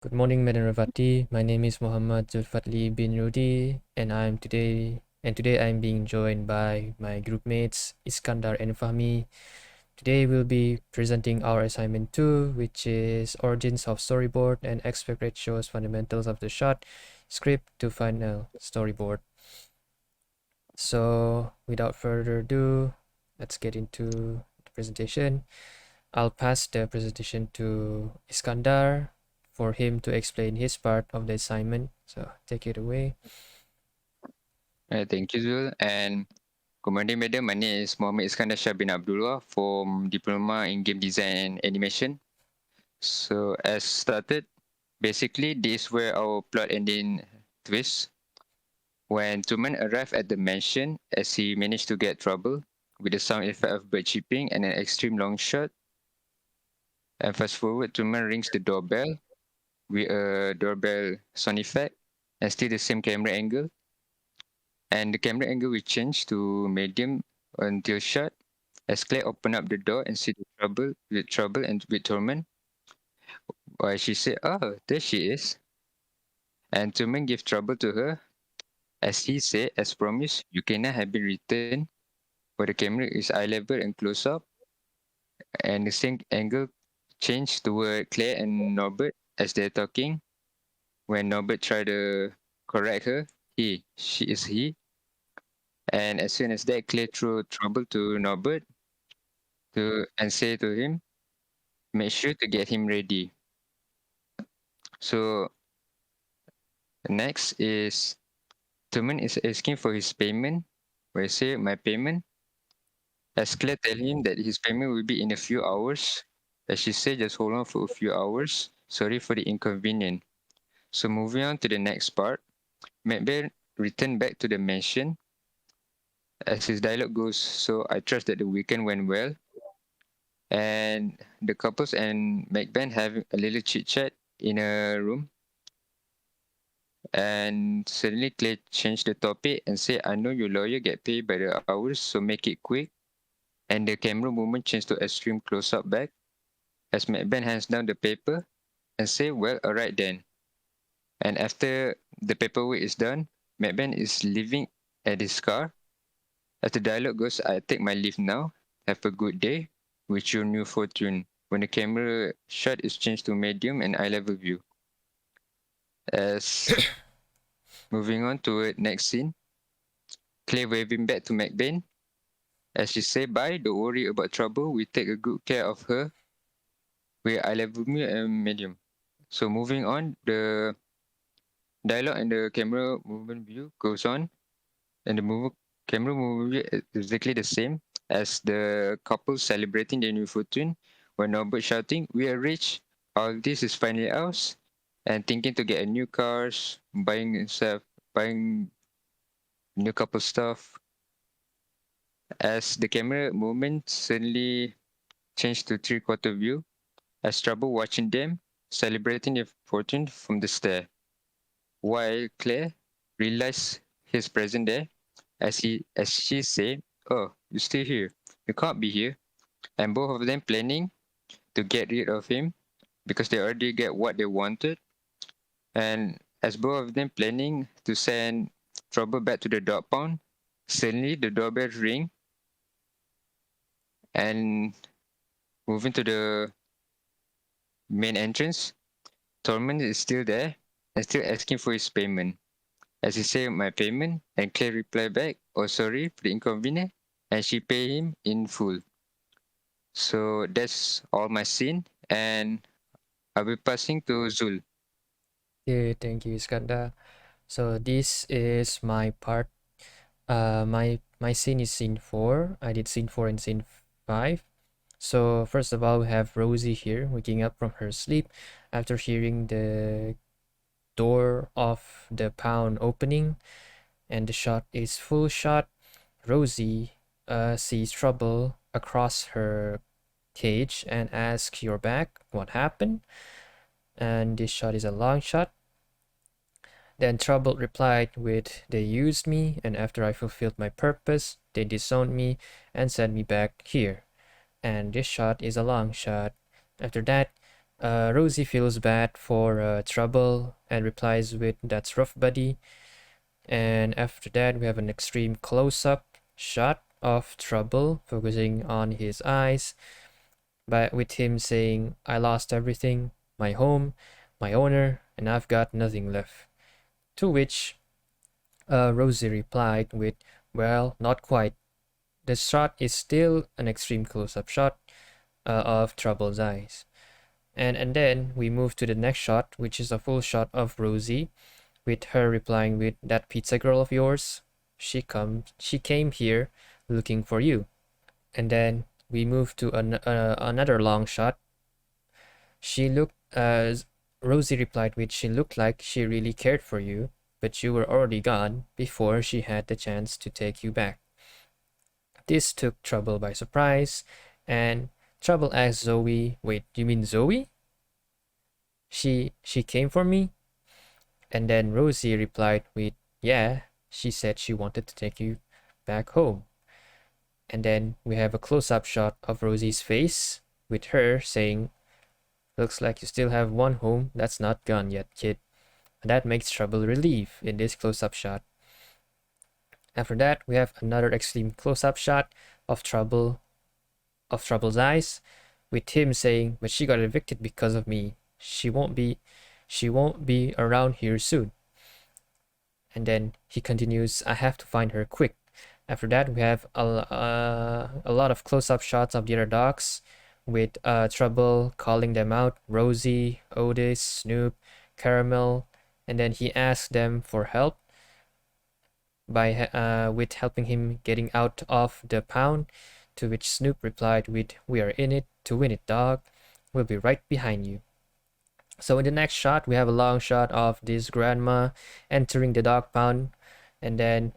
Good morning, Madam Ravati. My name is M.Zulfadhli bin Rudi, and today I'm being joined by my group mates Iskandar and Fahmi. Today we'll be presenting our assignment 2, which is origins of storyboard and aspect ratios, fundamentals of the shot, script to final storyboard. So without further ado, let's get into the presentation. I'll pass the presentation to Iskandar for him to explain his part of the assignment. So take it away. Thank you, Zul. And good morning, madam. My name is Muhammad Iskandar Shah bin Abdullah from Diploma in Game Design and Animation. So, as started, basically, this is where our plot ending twists. When Tuman arrived at the mansion, as he managed to get trouble with the sound effect of bird chirping and an extreme long shot, and fast forward, Tuman rings the doorbell with a doorbell sound effect and still the same camera angle. And the camera angle will change to medium until shot as Claire opened up the door and see the trouble and with Torment. Why she said, "Oh, there she is." And Torment gave trouble to her. As he said, as promised, Yukina had been returned, but the camera is eye level and close up, and the same angle changed toward Claire and Norbert as they're talking. When Norbert tried to correct her, she is he. And as soon as that, Claire threw trouble to Norbert and say to him, make sure to get him ready. So next is Tuman is asking for his payment. Where I say my payment. As Claire tell him that his payment will be in a few hours. As she said, just hold on for a few hours. Sorry for the inconvenience. So moving on to the next part. Macbeth returned back to the mansion. As his dialogue goes, so I trust that the weekend went well. And the couples and Macbeth have a little chit chat in a room. And suddenly Claire changed the topic and said, I know your lawyer get paid by the hours, so make it quick. And the camera movement changed to extreme close-up back as Macbeth hands down the paper and say, well, alright then. And after the paperwork is done, Macbeth is leaving at his car. As the dialogue goes, I take my leave now. Have a good day with your new fortune. When the camera shot is changed to medium and eye level view. As moving on to the next scene, Claire waving back to Macbeth. As she say bye, don't worry about trouble. We take a good care of her. We eye level view and medium. So moving on, the dialogue and the camera movement view goes on, and the camera movement view is exactly the same as the couple celebrating their new fortune. When Norbert shouting, "We are rich! All this is finally ours!" and thinking to get a new cars, buying new couple stuff. As the camera movement suddenly changed to three-quarter view, as trouble watching them celebrating their fortune from the stair, while Claire realized his presence there, as she said, "Oh, you're still here. You can't be here." And both of them planning to get rid of him because they already get what they wanted. And as both of them planning to send trouble back to the dog pound, suddenly the doorbell ring and moving to the main entrance, Torment is still there and still asking for his payment. As he said, my payment, and Claire replied back, oh, sorry for the inconvenience, and she paid him in full. So that's all my scene, and I'll be passing to Zul. Okay, thank you, Iskandar. So this is my part. My scene is scene 4. I did scene 4 and scene 5. So first of all, we have Rosie here waking up from her sleep after hearing the door of the pound opening, and the shot is full shot. Rosie sees trouble across her cage and asks, "You're back? What happened?" And this shot is a long shot. Then Trouble replied with, "They used me, and after I fulfilled my purpose, they disowned me and sent me back here." And this shot is a long shot. After that, Rosie feels bad for Trouble and replies with, "That's rough, buddy." And after that, we have an extreme close-up shot of Trouble, focusing on his eyes, but with him saying, "I lost everything, my home, my owner, and I've got nothing left." To which Rosie replied with, "Well, not quite. The shot is still an extreme close-up shot of Trouble's eyes." And then we move to the next shot, which is a full shot of Rosie, with her replying with, "That pizza girl of yours, she came here looking for you." And then we move to another long shot. She looked Rosie replied with, "She looked like she really cared for you, but you were already gone before she had the chance to take you back." This took Trouble by surprise, and Trouble asked Zoe, "Wait, you mean Zoe? She came for me?" And then Rosie replied with, "Yeah, she said she wanted to take you back home." And then we have a close-up shot of Rosie's face with her saying, "Looks like you still have one home that's not gone yet, kid." And that makes Trouble relieve in this close-up shot. After that, we have another extreme close-up shot of Trouble's eyes, with him saying, "But she got evicted because of me. She won't be around here soon." And then he continues, "I have to find her quick." After that, we have a lot of close-up shots of the other dogs, with Trouble calling them out: Rosie, Otis, Snoop, Caramel, and then he asks them for help by with helping him getting out of the pound. To which Snoop replied with, "We are in it to win it, dog. We'll be right behind you." So in the next shot, we have a long shot of this grandma entering the dog pound, and then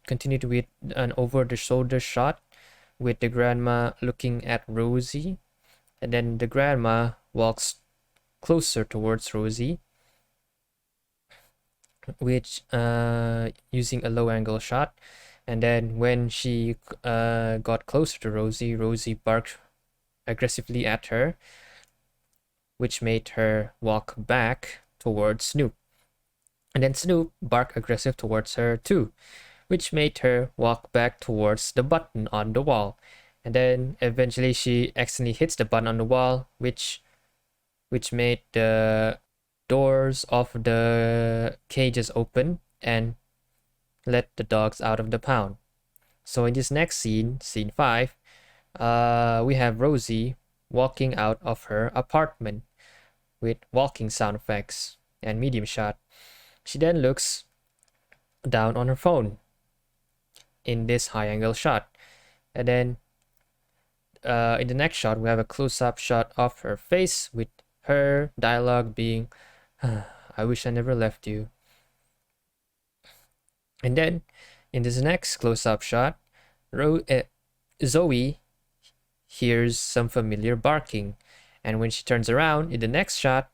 continued with an over-the-shoulder shot with the grandma looking at Rosie, and then the grandma walks closer towards Rosie, which using a low-angle shot. And then when she got closer to Rosie, Rosie barked aggressively at her, which made her walk back towards Snoop. And then Snoop barked aggressive towards her too, which made her walk back towards the button on the wall. And then eventually she accidentally hits the button on the wall, which made the doors of the cages open and let the dogs out of the pound. So in this next scene, scene 5, we have Rosie walking out of her apartment with walking sound effects and medium shot. She then looks down on her phone in this high angle shot. And then in the next shot, we have a close-up shot of her face with her dialogue being, "I wish I never left you." And then in this next close-up shot, Zoe hears some familiar barking. And when she turns around in the next shot,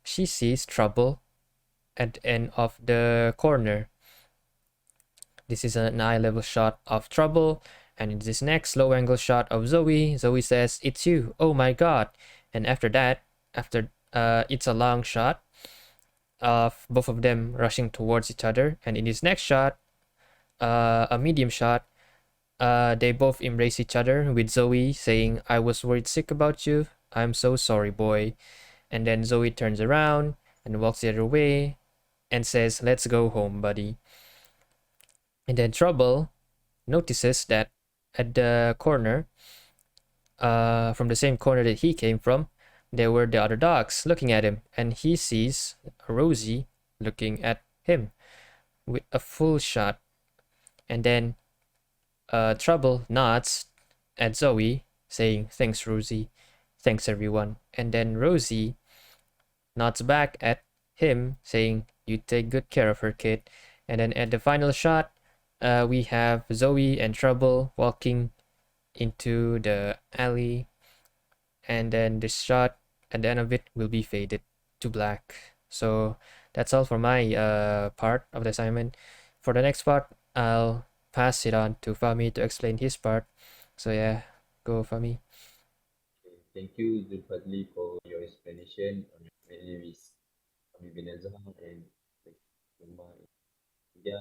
she sees Trouble at the end of the corner. This is an eye level shot of Trouble. And in this next low angle shot of Zoe, Zoe says, "It's you. Oh my god." And after that, it's a long shot of both of them rushing towards each other. And in this next shot, a medium shot, they both embrace each other, with Zoe saying, "I was worried sick about you. I'm so sorry, boy." And then Zoe turns around and walks the other way and says, "Let's go home, buddy." And then Trouble notices that at the corner, from the same corner that he came from, there were the other dogs looking at him, and he sees Rosie looking at him with a full shot. And then Trouble nods at Zoe, saying, "Thanks, Rosie. Thanks, everyone." And then Rosie nods back at him, saying, "You take good care of her, kid." And then at the final shot, we have Zoe and Trouble walking into the alley, and then this shot at the end of it will be faded to black. So that's all for my part of the assignment. For the next part, I'll pass it on to Fami to explain his part. So yeah, go Fami. thank you, Zulfadli, for your explanation. My name is Abi bin Azhar and Diploma in India.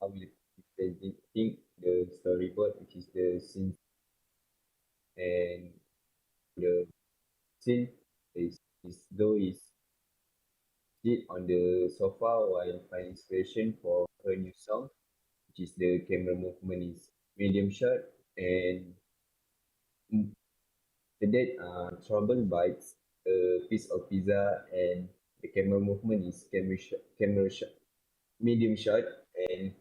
I will be presenting the storyboard, which is the scene, and the scene is sit on the sofa while find inspiration for her new song, which is the camera movement is medium shot, and the date trouble bites a piece of pizza, and the camera movement is camera shot, medium shot, and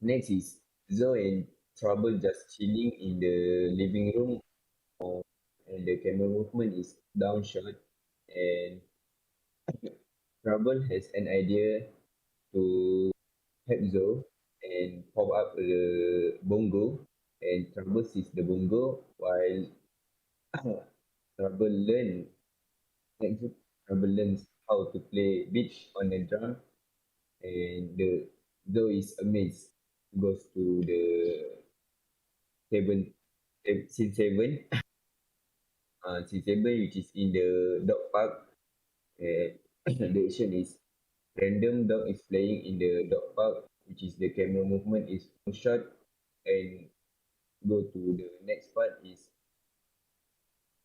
next is Zoe and Trouble just chilling in the living room, and the camera movement is down shot, and Trouble has an idea to help Zoe and pop up the bongo, and Trouble sees the bongo while Trouble next Trouble learns how to play beat on the drum, and the Zoe is amazed, goes to the seven, scene seven, scene seven, which is in the dog park. And the action is random dog is playing in the dog park, which is the camera movement is one shot, and go to the next part is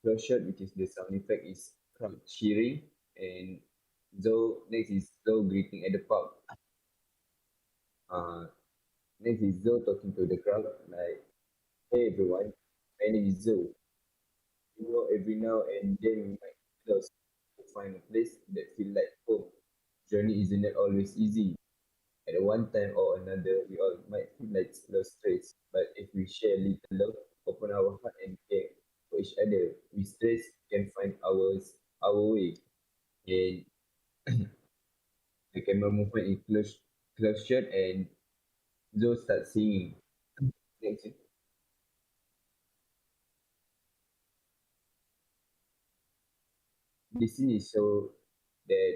close shot, which is the sound effect is crowd cheering, and Zoe next is Zoe greeting at the park. Uh, next is Zoe talking to the crowd like, "Hey everyone, my name is Zoe. You know, every now and then we might close to find a place that feel like home. Journey isn't always easy. At one time or another, we all might feel like lost trace. But if we share a little love, open our heart and care for each other, we stress can find our way." And the camera movement is close shot, and Zoe starts singing. Next, this scene is so that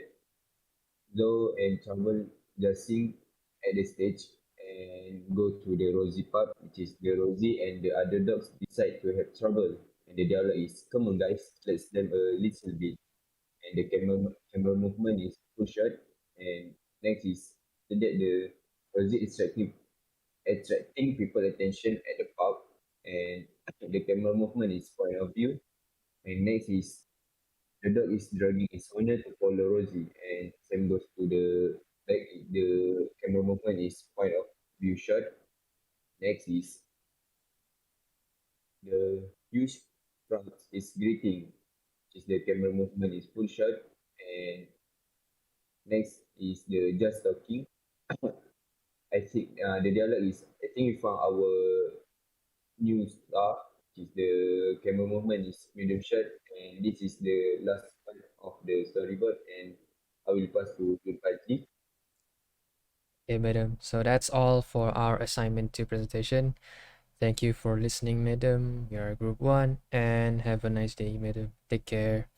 Zoe and Trouble just sing at the stage and go to the Rosie part, which is the Rosie and the other dogs decide to have trouble. And the dialogue is, "Come on guys, let's them a little bit." And the camera movement is push shot. And next is that the Rosie is attracting people attention at the park. And the camera movement is point of view. And next is the dog is dragging its owner to follow Rosie, and same goes to the like the camera movement is point of view shot. Next is the huge front is greeting, which is the camera movement is full shot, and next is the just talking. I think the dialogue is, "I think we found our new star," which is the camera movement is medium shot, and this is the last part of the storyboard, and I will pass to Zulfadli. Okay, madam. So that's all for our assignment 2 presentation. Thank you for listening, madam. We are group 1 and have a nice day, madam. Take care.